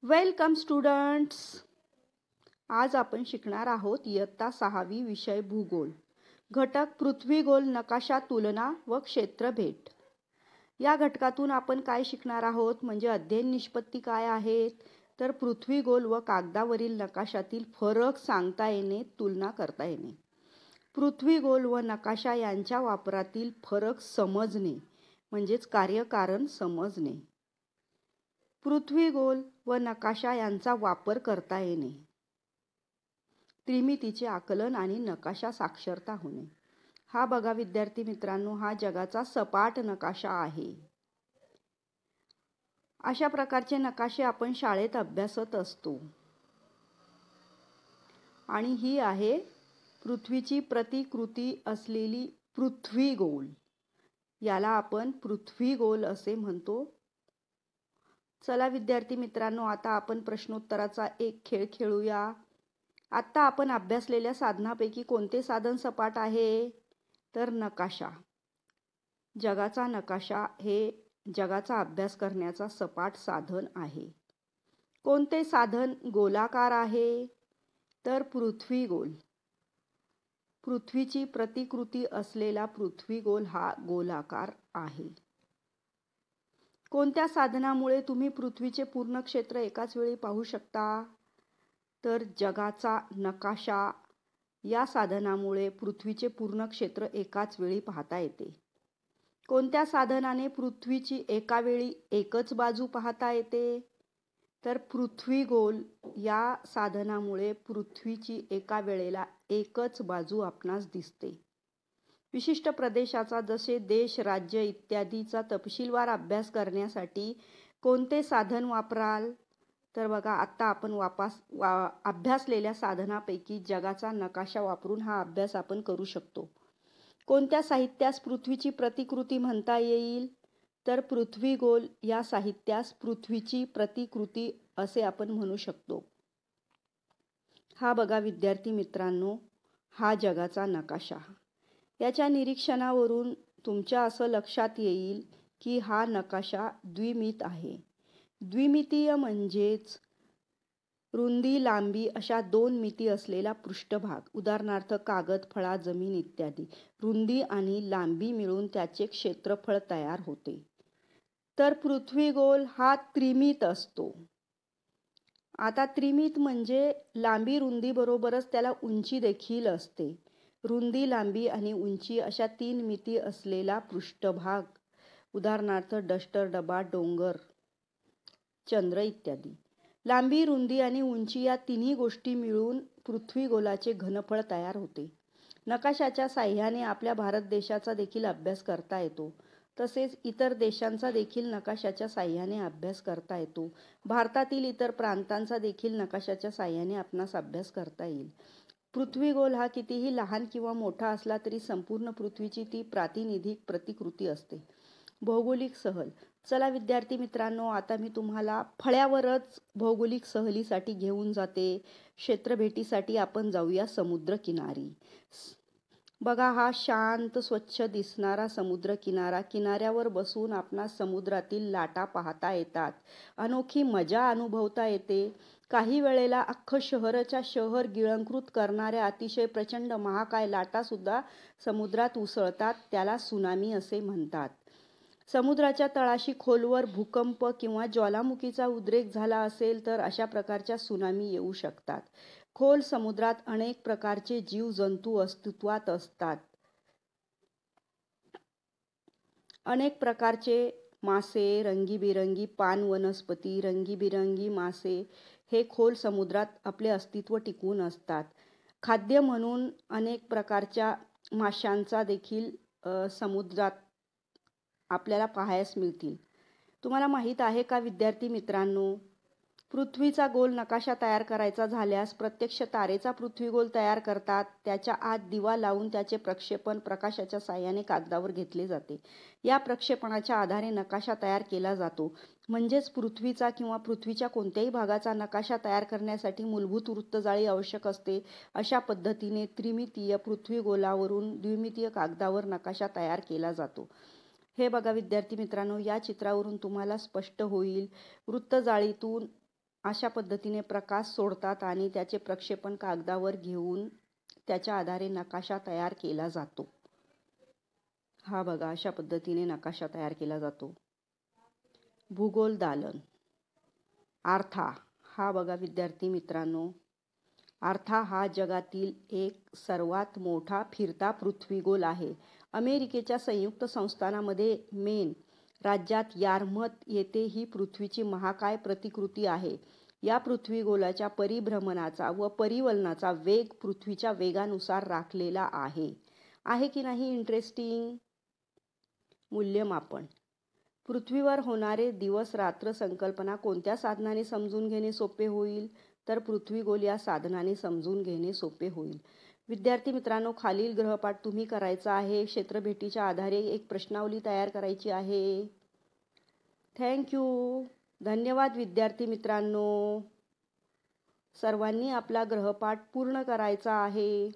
Welcome students. आज आपण शिकणार आहोत इयत्ता 6वी विषय भूगोल. घटक पृथ्वी गोल नकाशा तुलना व क्षेत्र भेट. या घटकातून आपण काय शिकणार आहोत म्हणजे अध्ययन निष्पत्ती काय आहेत, तर पृथ्वी गोल व कागदावरील नकाशातील फरक सांगता येणे, तुलना करता येणे. पृथ्वी गोल व नकाशा यांच्या वापरातील फरक समजणे म्हणजेच कार्यकारण समजणे. पृथ्वी गोल व नकाशा यांचा वापर करता येणे. त्रिमितीचे आकलन आणि नकाशा साक्षरता होणे. हा बघा विद्यार्थी मित्रांनो, हा जगाचा सपाट नकाशा आहे. अशा प्रकारचे नकाशे आपण शाळेत अभ्यासत असतो. आणि ही आहे पृथ्वीची प्रतिकृती असलेली पृथ्वी गोल. याला आपण पृथ्वी गोल असे म्हणतो. चला विद्यार्थी मित्रांनो, आता आपण प्रश्नोत्तराचा एक खेळ खेळूया. आता आपण अभ्यासलेल्या साधनापैकी कोणते साधन सपाट आहे, तर नकाशा. जगाचा नकाशा हे जगाचा अभ्यास करण्याचा सपाट साधन आहे. कोणते साधन गोलाकार आहे, तर पृथ्वी गोल. पृथ्वीची प्रतिकृती असलेला पृथ्वी गोल हा गोलाकार आहे. कोणत्या साधनामुळे तुम्ही पृथ्वीचे पूर्ण क्षेत्र एकाच वेळी पाहू शकता, तर जगाचा नकाशा या साधनामुळे पृथ्वीचे पूर्ण क्षेत्र एकाच वेळी पाहता येते. कोणत्या साधनाने पृथ्वीची एका वेळी एकच बाजू पाहता येते, तर पृथ्वी गोल या साधनामुळे पृथ्वीची एका वेळेला एकच बाजू आपणास दिसते. विशिष्ट प्रदेशाचा जसे देश, राज्य इत्यादीचा तपशीलवार अभ्यास करण्यासाठी कोणते साधन वापराल, तर बघा आता आपण अभ्यासलेल्या साधनापैकी जगाचा नकाशा वापरून हा अभ्यास आपण करू शकतो. कोणत्या साहित्यास पृथ्वीची प्रतिकृती म्हणता येईल, तर पृथ्वी गोल या साहित्यास पृथ्वीची प्रतिकृती असे आपण म्हणू शकतो. हा बघा विद्यार्थी मित्रांनो, हा जगाचा नकाशा. याच्या निरीक्षणावरून तुमच्या असं लक्षात येईल की हा नकाशा द्विमित आहे. द्विमितीय म्हणजेच रुंदी लांबी अशा दोन मिती असलेला पृष्ठभाग, उदाहरणार्थ कागद, फळा, जमीन इत्यादी. रुंदी आणि लांबी मिळून त्याचे क्षेत्रफळ तयार होते. तर पृथ्वी गोल हा त्रिमित असतो. आता त्रिमित म्हणजे लांबी रुंदी बरोबरच त्याला उंची देखील असते. रुंदी, लांबी आणि उंची अशा तीन मिती असलेला पृष्ठभाग, उदाहरणार्थ डस्टर, डबा, डोंगर, चंद्र इत्यादी. लांबी, रुंदी आणि उंची या तिन्ही गोष्टी मिळून पृथ्वी गोलाचे घनफळ तयार होते. नकाशाच्या साह्याने आपल्या भारत देशाचा देखील अभ्यास करता येतो. तसेच इतर देशांचा देखील नकाशाच्या साह्याने अभ्यास करता येतो. भारतातील इतर प्रांतांचा देखील नकाशाच्या साह्याने आपणास अभ्यास करता येईल. पृथ्वी गोल हा कितीही लहान किंवा मोठा असला तरी संपूर्ण पृथ्वीची ती प्रातिनिधिक प्रतिकृती असते. भौगोलिक सहल. चला विद्यार्थी मित्रांनो, आता मी तुम्हाला फळ्यावरच भौगोलिक सहलीसाठी घेऊन जाते. क्षेत्रभेटीसाठी आपण जाऊया समुद्रकिनारी. बघा हा शांत स्वच्छ दिसणारा समुद्र किनारा. किनाऱ्यावर बसून आपणास समुद्रातील लाटा पाहता येतात. अनोखी मजा अनुभवता येते. काही वेळेला अख्खं शहराच्या शहर गिळंकृत करणाऱ्या अतिशय प्रचंड महाकाय लाटा सुद्धा समुद्रात उसळतात. त्याला सुनामी असे म्हणतात. समुद्राच्या तळाशी खोलवर भूकंप किंवा ज्वालामुखीचा उद्रेक झाला असेल तर अशा प्रकारच्या सुनामी येऊ शकतात. खोल समुद्रात अनेक प्रकारचे जीवजंतू अस्तित्वात असतात. अनेक प्रकारचे मासे, रंगीबिरंगी पान वनस्पती, रंगीबिरंगी मासे हे खोल समुद्रात आपले अस्तित्व टिकवून असतात. खाद्य म्हणून अनेक प्रकारच्या माशांचा देखील समुद्रात आपल्याला पाहायला मिळतील. तुम्हाला माहीत आहे का विद्यार्थी मित्रांनो, पृथ्वीचा गोल नकाशा तयार करायचा झाल्यास प्रत्यक्ष तारेचा पृथ्वी गोल तयार करतात. त्याच्या आत दिवा लावून त्याचे प्रक्षेपण प्रकाशाच्या साह्याने कागदावर घेतले जाते. या प्रक्षेपणाच्या आधारे नकाशा तयार केला जातो. म्हणजेच पृथ्वीचा किंवा पृथ्वीच्या कोणत्याही भागाचा नकाशा तयार करण्यासाठी मूलभूत वृत्तजाळी आवश्यक असते. अशा पद्धतीने त्रिमितीय पृथ्वी गोलावरून द्विमितीय कागदावर नकाशा तयार केला जातो. हे बघा विद्यार्थी मित्रांनो, या चित्रावरून तुम्हाला स्पष्ट होईल वृत्तजाळीतून अशा पद्धतीने प्रकाश सोडतात आणि त्याचे प्रक्षेपण कागदावर घेऊन त्याच्या आधारे नकाशा तयार केला जातो. हा बघा, अशा पद्धतीने नकाशा तयार केला जातो. भूगोल दालन. आर्था. हा बघा विद्यार्थी मित्रांनो, आर्था हा जगातील एक सर्वात मोठा फिरता पृथ्वीगोल आहे. अमेरिकेच्या संयुक्त संस्थानामध्ये मेन राज्यात यारमथ येथे ही पृथ्वीची महाकाय प्रतिकृती आहे. या पृथ्वीगोलाच्या परिभ्रमणाचा व परिवलनाचा वेग पृथ्वीच्या वेगानुसार राखलेला आहे. आहे की नाही इंटरेस्टिंग? मूल्यमापन. पृथ्वीवर होणारे दिवस रात्र संकल्पना कोणत्या साधनाने समजून घेणे सोपे होईल? तर पृथ्वीगोल या साधनाने समजून घेणे सोपे होईल. विद्यार्थी मित्रांनो, खालील गृहपाठ तुम्ही करायचा आहे. क्षेत्रभेटीच्या आधारे एक प्रश्नावली तयार करायची आहे. थँक्यू. धन्यवाद विद्यार्थी मित्रांनो. सर्वांनी आपला गृहपाठ पूर्ण करायचा आहे.